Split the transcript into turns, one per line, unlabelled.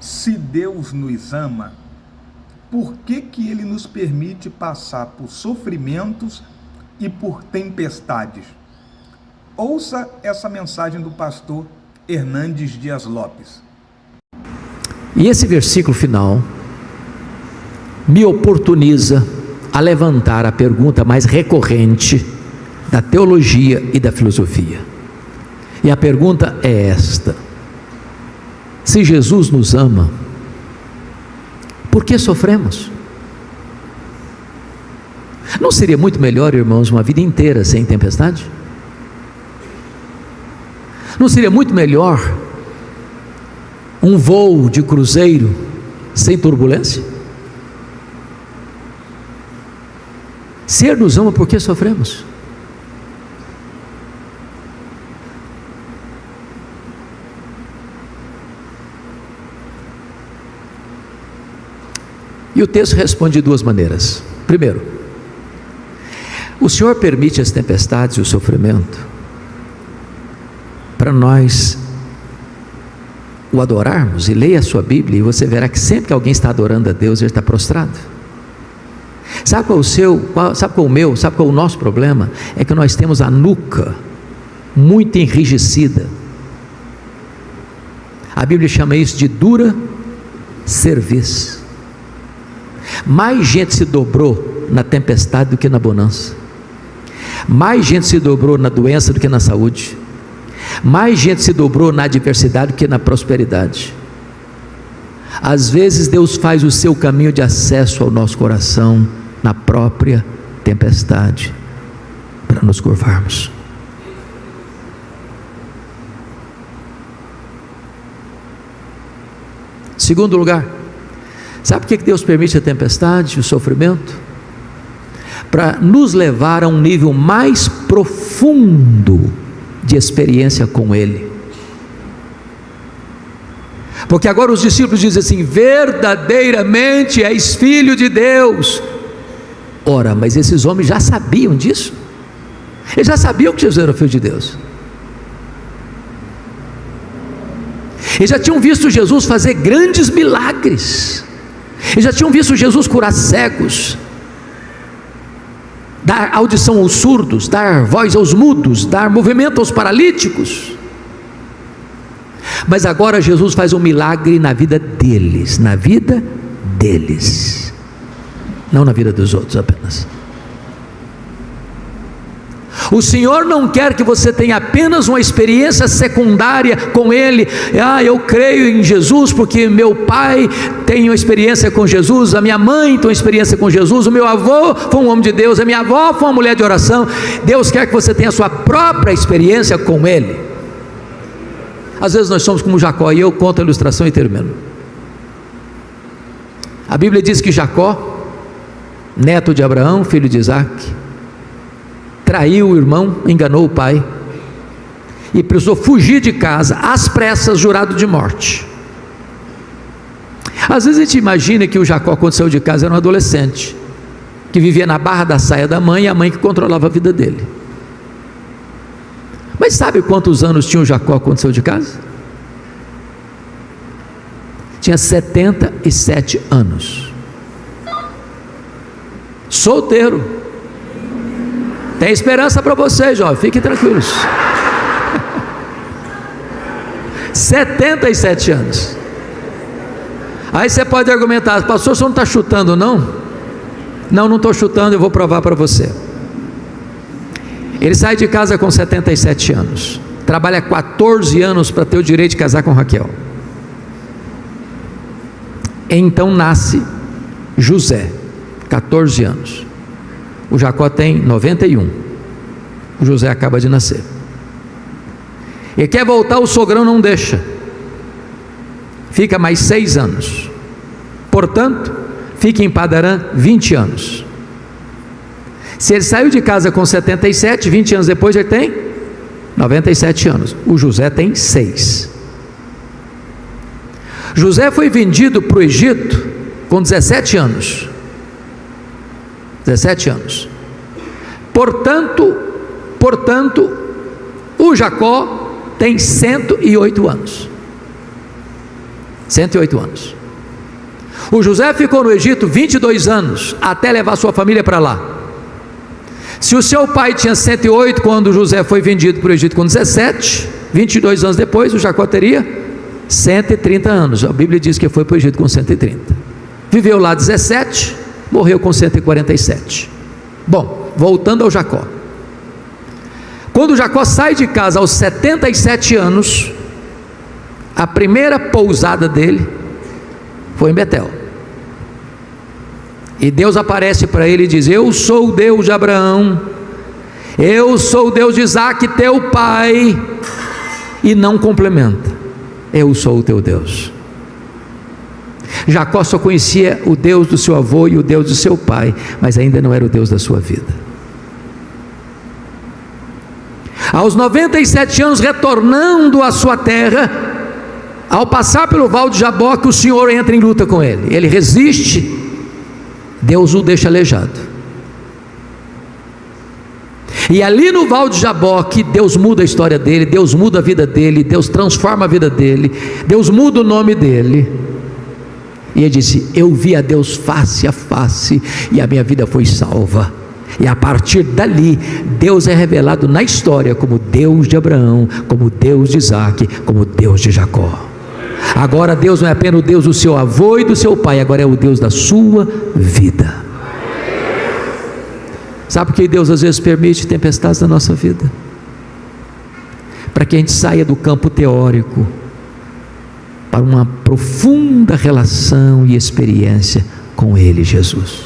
Se Deus nos ama, por que Ele nos permite passar por sofrimentos e por tempestades? Ouça essa mensagem do pastor Hernandes Dias Lopes.
E esse versículo final me oportuniza a levantar a pergunta mais recorrente da teologia e da filosofia. E a pergunta é esta: se Jesus nos ama, por que sofremos? Não seria muito melhor, irmãos, uma vida inteira sem tempestade? Não seria muito melhor um voo de cruzeiro sem turbulência? Se Ele nos ama, por que sofremos? E o texto responde de duas maneiras. Primeiro, o Senhor permite as tempestades e o sofrimento para nós o adorarmos. E leia a sua Bíblia e você verá que sempre que alguém está adorando a Deus, ele está prostrado. Sabe qual é o nosso problema? É que nós temos a nuca muito enrijecida. A Bíblia chama isso de dura cerviz. Mais gente se dobrou na tempestade do que na bonança. Mais gente se dobrou na doença do que na saúde. Mais gente se dobrou na adversidade do que na prosperidade. Às vezes Deus faz o seu caminho de acesso ao nosso coração na própria tempestade, para nos curvarmos. Segundo lugar, sabe por que Deus permite a tempestade, o sofrimento? Para nos levar a um nível mais profundo de experiência com Ele. Porque agora os discípulos dizem assim: verdadeiramente és filho de Deus. Ora, mas esses homens já sabiam disso. Eles já sabiam que Jesus era o filho de Deus. Eles já tinham visto Jesus fazer grandes milagres. Eles já tinham visto Jesus curar cegos, dar audição aos surdos, dar voz aos mudos, dar movimento aos paralíticos. Mas agora Jesus faz um milagre na vida deles, não na vida dos outros apenas. O Senhor não quer que você tenha apenas uma experiência secundária com Ele. Eu creio em Jesus porque meu pai tem uma experiência com Jesus, a minha mãe tem uma experiência com Jesus, o meu avô foi um homem de Deus, a minha avó foi uma mulher de oração. Deus quer que você tenha a sua própria experiência com Ele. Às vezes nós somos como Jacó, e eu conto a ilustração e termino. A Bíblia diz que Jacó, neto de Abraão, filho de Isaac, traiu o irmão, enganou o pai e precisou fugir de casa às pressas, jurado de morte. Às vezes a gente imagina que o Jacó, quando saiu de casa, era um adolescente que vivia na barra da saia da mãe, e a mãe que controlava a vida dele. Mas sabe quantos anos tinha o Jacó quando saiu de casa? Tinha 77 anos. Solteiro. Tem esperança para vocês, jovem, fiquem tranquilos. 77 anos. Aí você pode argumentar: pastor, você não está chutando não? Não estou chutando, eu vou provar para você. Ele sai de casa com 77 anos, trabalha 14 anos para ter o direito de casar com Raquel. Então nasce José, 14 anos. O Jacó tem 91. O José acaba de nascer. Ele quer voltar, o sogrão não deixa. Fica mais 6 anos. Portanto, fica em Padarã 20 anos. Se ele saiu de casa com 77, 20 anos depois ele tem 97 anos. O José tem 6. José foi vendido para o Egito com 17 anos. 17 anos. Portanto, o Jacó tem 108 anos. 108 anos. O José ficou no Egito 22 anos, até levar sua família para lá. Se o seu pai tinha 108 quando José foi vendido para o Egito com 17, 22 anos depois, o Jacó teria 130 anos. A Bíblia diz que foi para o Egito com 130. Viveu lá 17, morreu com 147. Bom, voltando ao Jacó. Quando Jacó sai de casa aos 77 anos, a primeira pousada dele foi em Betel. E Deus aparece para ele e diz: eu sou o Deus de Abraão, eu sou o Deus de Isaque, teu pai. E não complementa: eu sou o teu Deus. Jacó só conhecia o Deus do seu avô e o Deus do seu pai, mas ainda não era o Deus da sua vida. Aos 97 anos, retornando à sua terra, ao passar pelo Val de Jaboque, o Senhor entra em luta com ele. Ele resiste, Deus o deixa aleijado. E ali no Val de Jaboque, Deus muda a história dele, Deus muda a vida dele, Deus transforma a vida dele, Deus muda o nome dele. E ele disse: eu vi a Deus face a face e a minha vida foi salva. E a partir dali, Deus é revelado na história como Deus de Abraão, como Deus de Isaque, como Deus de Jacó. Agora Deus não é apenas o Deus do seu avô e do seu pai, agora é o Deus da sua vida. Sabe por que Deus às vezes permite tempestades na nossa vida? Para que a gente saia do campo teórico para uma profunda relação e experiência com Ele, Jesus.